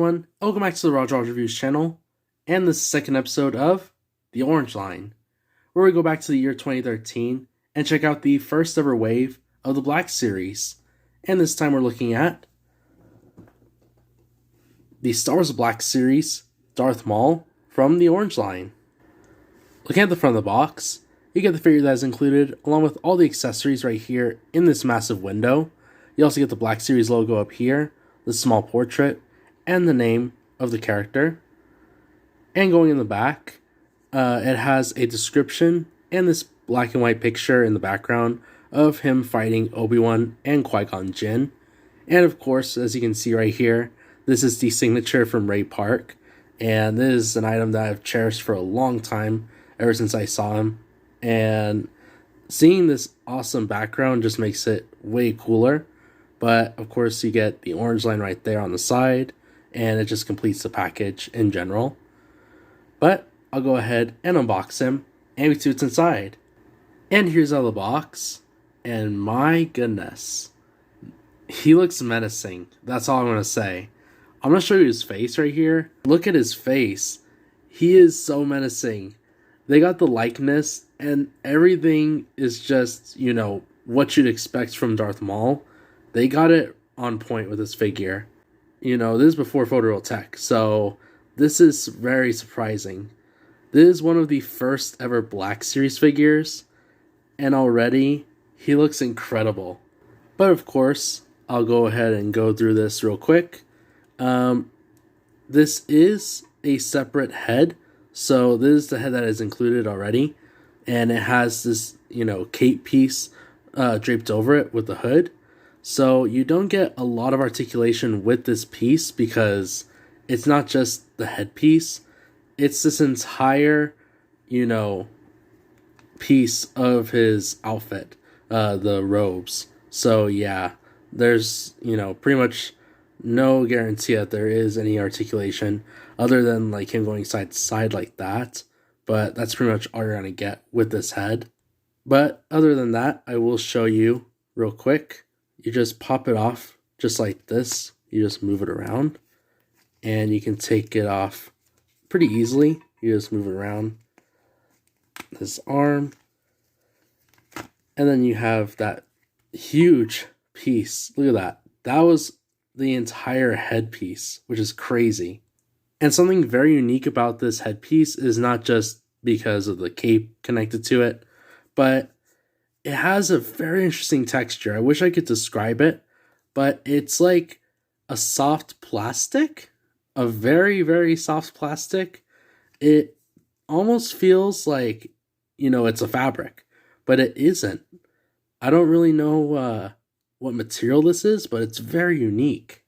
everyone, welcome back to the Raw Jaw Reviews channel, and the second episode of The Orange Line, where we go back to the year 2013 and check out the first ever wave of the Black Series. And this time we're looking at the Star Wars Black Series Darth Maul from the Orange Line. Looking at the front of the box, you get the figure that is included along with all the accessories right here in this massive window. You also get the Black Series logo up here, the small portrait, and the name of the character. And going in the back, it has a description and this black and white picture in the background of him fighting Obi-Wan and Qui-Gon Jinn. And of course, as you can see right here, this is the signature from Ray Park. And this is an item that I've cherished for a long time, ever since I saw him. And seeing this awesome background just makes it way cooler. But of course, you get the orange line right there on the side, and it just completes the package in general. But I'll go ahead and unbox him, and we see what's inside. And here's out of the box, and my goodness, he looks menacing. That's all I'm going to say. I'm going to show you his face right here. Look at his face. He is so menacing. They got the likeness, and everything is just, what you'd expect from Darth Maul. They got it on point with this figure. This is before photoreal tech, so this is very surprising. This is one of the first ever Black Series figures, and already he looks incredible. But of course, I'll go ahead and go through this real quick. This is a separate head, so this is the head that is included already, and it has this, cape piece draped over it with the hood. So you don't get a lot of articulation with this piece because it's not just the headpiece. It's this entire, piece of his outfit, the robes. So yeah, there's, pretty much no guarantee that there is any articulation other than like him going side to side like that. But that's pretty much all you're going to get with this head. But other than that, I will show you real quick. You just pop it off just like this. You just move it around and you can take it off pretty easily. You just move it around this arm, and then you have that huge piece. Look at that. That was the entire headpiece, which is crazy. And something very unique about this headpiece is not just because of the cape connected to it, but it has a very interesting texture. I wish I could describe it, but it's like a soft plastic, a very, very soft plastic. It almost feels like, it's a fabric, but it isn't. I don't really know what material this is, but it's very unique.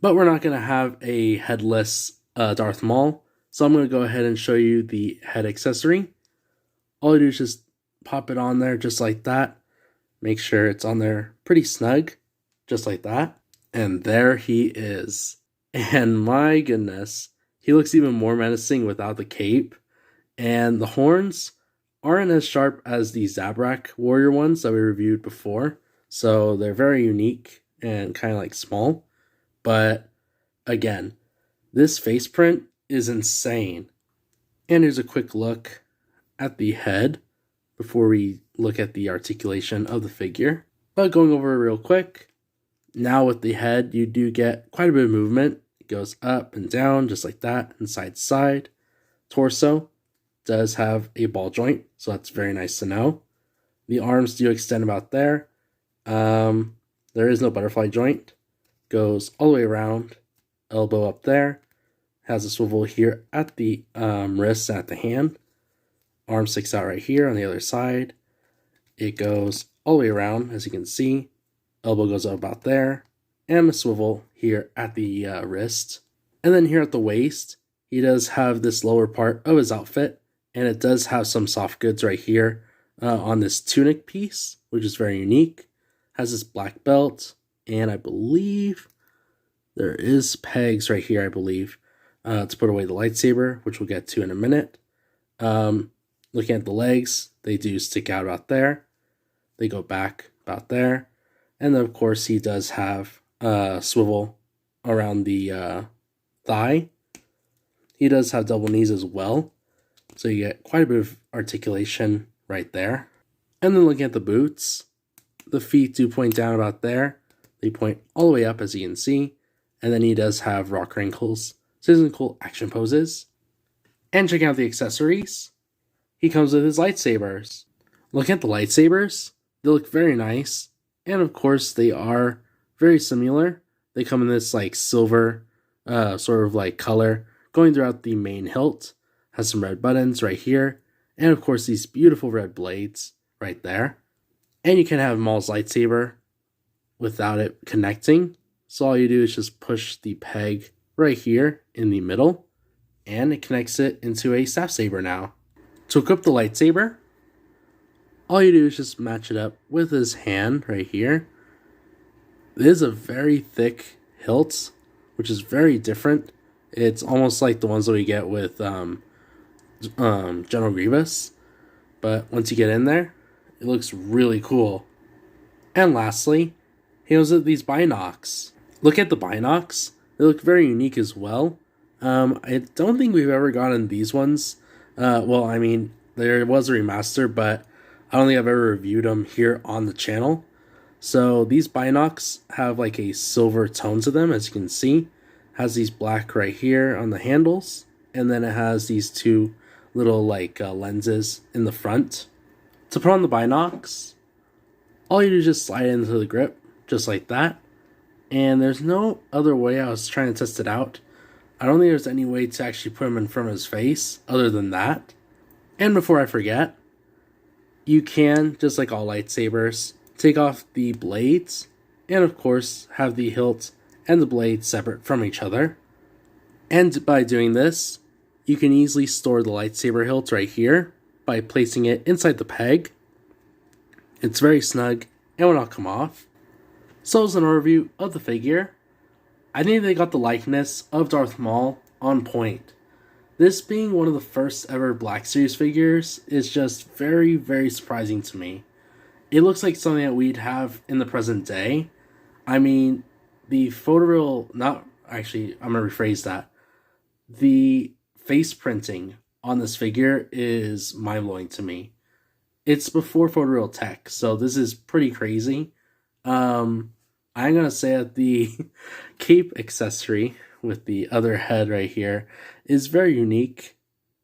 But we're not going to have a headless Darth Maul, so I'm going to go ahead and show you the head accessory. All you do is just pop it on there just like that. Make sure it's on there pretty snug, just like that. And there he is. And my goodness, he looks even more menacing without the cape. And the horns aren't as sharp as the Zabrak warrior ones that we reviewed before. So they're very unique and kind of like small. But again, this face print is insane. And here's a quick look at the head before we look at the articulation of the figure. But going over it real quick, now with the head, you do get quite a bit of movement. It goes up and down just like that, and side to side. Torso does have a ball joint, so that's very nice to know. The arms do extend about there. There is no butterfly joint. Goes all the way around, elbow up there. Has a swivel here at the wrist and at the hand. Arm sticks out right here on the other side. It goes all the way around, as you can see. Elbow goes up about there. And a swivel here at the wrist. And then here at the waist, he does have this lower part of his outfit. And it does have some soft goods right here on this tunic piece, which is very unique. Has this black belt. And I believe there is pegs right here, I believe, to put away the lightsaber, which we'll get to in a minute. Looking at the legs, they do stick out about there. They go back about there. And then, of course, he does have a swivel around the thigh. He does have double knees as well, so you get quite a bit of articulation right there. And then looking at the boots, the feet do point down about there. They point all the way up, as you can see. And then he does have rocker ankles. So he's in cool action poses. And checking out the accessories, he comes with his lightsabers. Looking at the lightsabers, they look very nice. And of course, they are very similar. They come in this like silver sort of like color going throughout the main hilt. Has some red buttons right here. And of course, these beautiful red blades right there. And you can have Maul's lightsaber without it connecting. So all you do is just push the peg right here in the middle, and it connects it into a staff saber now. To equip the lightsaber, all you do is just match it up with his hand right here. It is a very thick hilt, which is very different. It's almost like the ones that we get with General Grievous. But once you get in there, it looks really cool. And lastly, he has these binocs. Look at the binocs. They look very unique as well. I don't think we've ever gotten these ones. Well, I mean, there was a remaster, but I don't think I've ever reviewed them here on the channel. So these binocs have like a silver tone to them, as you can see. Has these black right here on the handles, and then it has these two little like lenses in the front. To put on the binocs, all you do is just slide it into the grip, just like that. And there's no other way. I was trying to test it out. I don't think there's any way to actually put him in front of his face other than that. And before I forget, you can, just like all lightsabers, take off the blades, and of course have the hilt and the blade separate from each other. And by doing this, you can easily store the lightsaber hilt right here by placing it inside the peg. It's very snug and will not come off. So as an overview of the figure, I think they got the likeness of Darth Maul on point. This being one of the first ever Black Series figures is just very, very surprising to me. It looks like something that we'd have in the present day. I mean, the photoreal, not actually, I'm going to rephrase that. The face printing on this figure is mind-blowing to me. It's before photoreal tech, so this is pretty crazy. I'm going to say that the cape accessory with the other head right here is very unique.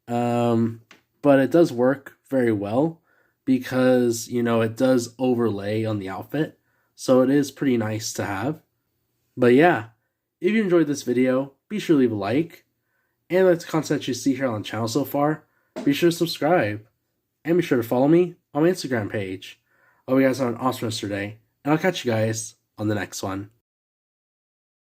But it does work very well because, you know, it does overlay on the outfit. So it is pretty nice to have. But yeah, if you enjoyed this video, be sure to leave a like. And like the content you see here on the channel so far, be sure to subscribe. And be sure to follow me on my Instagram page. I hope you guys have an awesome rest of your day. And I'll catch you guys on the next one.